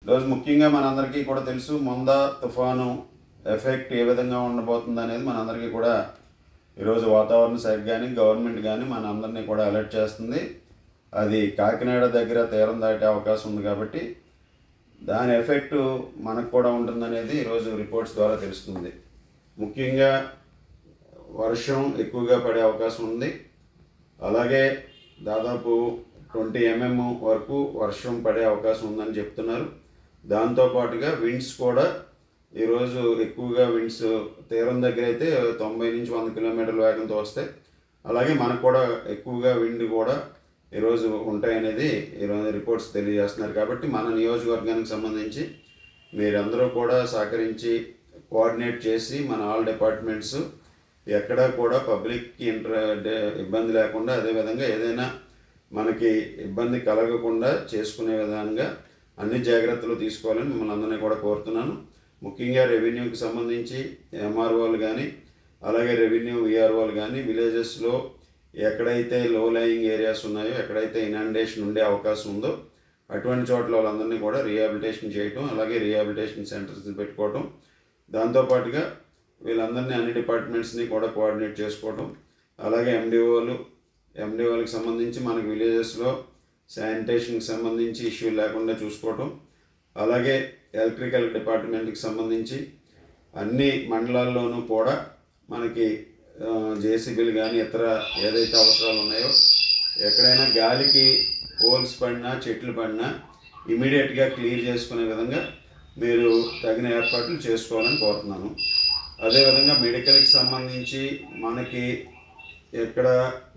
ఈరోజు ముఖ్యంగా మనందరికీ కూడా తెలుసు మొందా తుఫాను ఎఫెక్ట్ ఏ విధంగా ఉండబోతుంది అనేది మనందరికీ కూడా ఈరోజు వాతావరణ శాఖ కానీ గవర్నమెంట్ కానీ మనందరినీ కూడా అలర్ట్ చేస్తుంది. అది కాకినాడ దగ్గర తీరం దాటే అవకాశం ఉంది కాబట్టి దాని ఎఫెక్ట్ మనకు కూడా ఉంటుందనేది ఈరోజు రిపోర్ట్స్ ద్వారా తెలుస్తుంది. ముఖ్యంగా వర్షం ఎక్కువగా పడే అవకాశం ఉంది. అలాగే దాదాపు 20 mm వరకు వర్షం పడే అవకాశం ఉందని చెప్తున్నారు. దాంతోపాటుగా విండ్స్ కూడా ఈరోజు ఎక్కువగా విండ్స్ తీరం దగ్గర అయితే 90 నుంచి 100 కిలోమీటర్ల వేగంతో వస్తాయి. అలాగే మనకు కూడా ఎక్కువగా విండ్ కూడా ఈరోజు ఉంటాయనేది ఈరోజు రిపోర్ట్స్ తెలియజేస్తున్నారు. కాబట్టి మన నియోజకవర్గానికి సంబంధించి మీరందరూ కూడా సహకరించి కోఆర్డినేట్ చేసి మన ఆల్ డిపార్ట్మెంట్స్ ఎక్కడా కూడా పబ్లిక్కి ఇబ్బంది లేకుండా, అదేవిధంగా ఏదైనా మనకి ఇబ్బంది కలగకుండా చేసుకునే విధంగా అన్ని జాగ్రత్తలు తీసుకోవాలని మిమ్మల్ని అందరినీ కూడా కోరుతున్నాను. ముఖ్యంగా రెవెన్యూకి సంబంధించి ఎంఆర్ఓలు కానీ అలాగే రెవెన్యూ విఆర్ఓలు కానీ విలేజెస్లో ఎక్కడైతే లో లయింగ్ ఏరియాస్ ఉన్నాయో, ఎక్కడైతే ఇనాండేషన్ ఉండే అవకాశం ఉందో అటువంటి చోట్ల వాళ్ళందరినీ కూడా రీహాబిలిటేషన్ చేయటం, అలాగే రీహాబిలిటేషన్ సెంటర్స్ పెట్టుకోవటం, దాంతోపాటుగా వీళ్ళందరినీ అన్ని డిపార్ట్మెంట్స్ని కూడా కోఆర్డినేట్ చేసుకోవటం, అలాగే ఎండిఓలకు సంబంధించి మనకి విలేజెస్లో శానిటేషన్కి సంబంధించి ఇష్యూ లేకుండా చూసుకోవటం, అలాగే ఎలక్ట్రికల్ డిపార్ట్మెంట్కి సంబంధించి అన్ని మండలాల్లోనూ కూడా మనకి జేసీబీలు కానీ ఇతర ఏదైతే అవసరాలు ఉన్నాయో, ఎక్కడైనా గాలికి పోల్స్ పడినా చెట్లు పడినా ఇమీడియట్గా క్లియర్ చేసుకునే విధంగా మీరు తగిన ఏర్పాట్లు చేసుకోవాలని కోరుతున్నాను. అదేవిధంగా మెడికల్కి సంబంధించి మనకి ఎక్కడ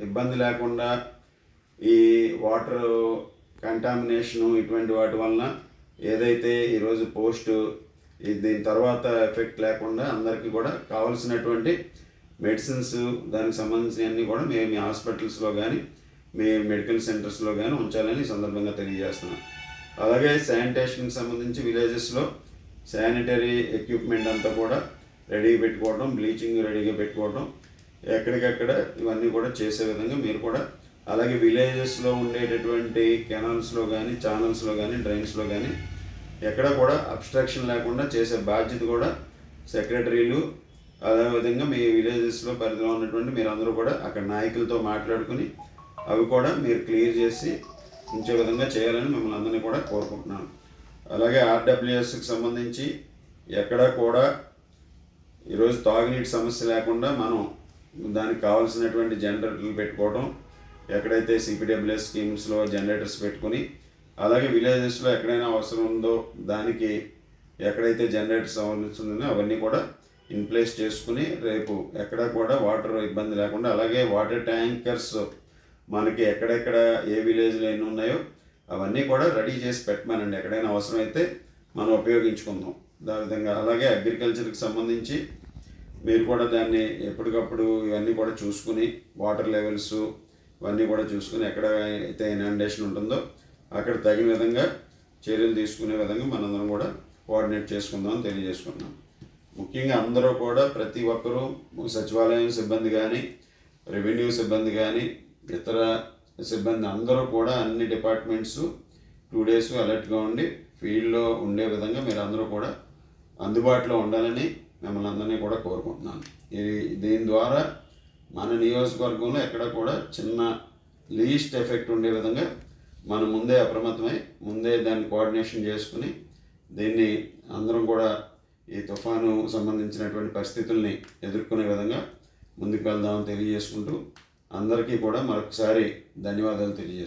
ఇబ్బంది లేకుండా ఈ వాటర్ కంటామినేషను ఇటువంటి వాటి వలన ఏదైతే ఈరోజు దీని తర్వాత ఎఫెక్ట్ లేకుండా అందరికీ కూడా కావాల్సినటువంటి మెడిసిన్స్ దానికి సంబంధించినవన్నీ కూడా మేము మీ హాస్పిటల్స్లో కానీ మీ మెడికల్ సెంటర్స్లో కానీ ఉంచాలని ఈ సందర్భంగా తెలియజేస్తున్నాం. అలాగే శానిటేషన్కి సంబంధించి విలేజెస్లో శానిటరీ ఎక్విప్మెంట్ అంతా కూడా రెడీగా పెట్టుకోవడం, బ్లీచింగ్ రెడీగా పెట్టుకోవడం, ఎక్కడికక్కడ ఇవన్నీ కూడా చేసే విధంగా మీరు కూడా, అలాగే విలేజెస్లో ఉండేటటువంటి కెనాల్స్లో కానీ ఛానల్స్లో కానీ డ్రైన్స్లో కానీ ఎక్కడ కూడా అబ్స్ట్రక్షన్ లేకుండా చేసే బాధ్యత కూడా సెక్రటరీలు, అదేవిధంగా మీ విలేజెస్లో పరిధిలో ఉన్నటువంటి మీరందరూ కూడా అక్కడ నాయకులతో మాట్లాడుకుని అవి కూడా మీరు క్లియర్ చేసి ఉంచే విధంగా చేయాలని మిమ్మల్ని అందరినీ కూడా కోరుకుంటున్నాను. అలాగే ఆర్డబ్ల్యూఎస్కి సంబంధించి ఎక్కడా కూడా ఈరోజు తాగునీటి సమస్య లేకుండా మనం దానికి కావాల్సినటువంటి జనరేటర్లు పెట్టుకోవడం, ఎక్కడైతే సిపిడబ్ల్యూఎస్ స్కీమ్స్లో జనరేటర్స్ పెట్టుకుని, అలాగే విలేజెస్లో ఎక్కడైనా అవసరం ఉందో దానికి ఎక్కడైతే జనరేటర్స్ అవసరం అవన్నీ కూడా ఇన్ ప్లేస్ చేసుకుని రేపు ఎక్కడ కూడా వాటర్ ఇబ్బంది లేకుండా, అలాగే వాటర్ ట్యాంకర్స్ మనకి ఎక్కడెక్కడ ఏ విలేజ్లో ఎన్ని ఉన్నాయో అవన్నీ కూడా రెడీ చేసి పెట్టమనండి. ఎక్కడైనా అవసరమైతే మనం ఉపయోగించుకుందాం దాని విధంగా. అలాగే అగ్రికల్చర్కి సంబంధించి మీరు కూడా దాన్ని ఎప్పటికప్పుడు ఇవన్నీ కూడా చూసుకుని వాటర్ లెవెల్స్ ఇవన్నీ కూడా చూసుకుని ఎక్కడ అయితే ఇనాండేషన్ ఉంటుందో అక్కడ తగిన విధంగా చర్యలు తీసుకునే విధంగా మనందరం కూడా కోఆర్డినేట్ చేసుకుందామని తెలియజేసుకున్నాం. ముఖ్యంగా అందరూ కూడా ప్రతి ఒక్కరూ సచివాలయం సిబ్బంది కానీ రెవెన్యూ సిబ్బంది కానీ ఇతర సిబ్బంది అందరూ కూడా అన్ని డిపార్ట్మెంట్స్ 2 days అలర్ట్గా ఉండి ఫీల్డ్లో ఉండే విధంగా మీరు అందరూ కూడా అందుబాటులో ఉండాలని మిమ్మల్ని అందరినీ కూడా కోరుకుంటున్నాను. దీని ద్వారా మన నియోజకవర్గంలో ఎక్కడ కూడా చిన్న లీస్ట్ ఎఫెక్ట్ ఉండే విధంగా మనం ముందే అప్రమత్తమై ముందే దాన్ని కోఆర్డినేషన్ చేసుకుని దీన్ని అందరం కూడా ఈ తుఫాను సంబంధించినటువంటి పరిస్థితుల్ని ఎదుర్కొనే విధంగా ముందుకు వెళ్దామని తెలియజేసుకుంటూ అందరికీ కూడా మరొకసారి ధన్యవాదాలు తెలియజేస్తున్నాను.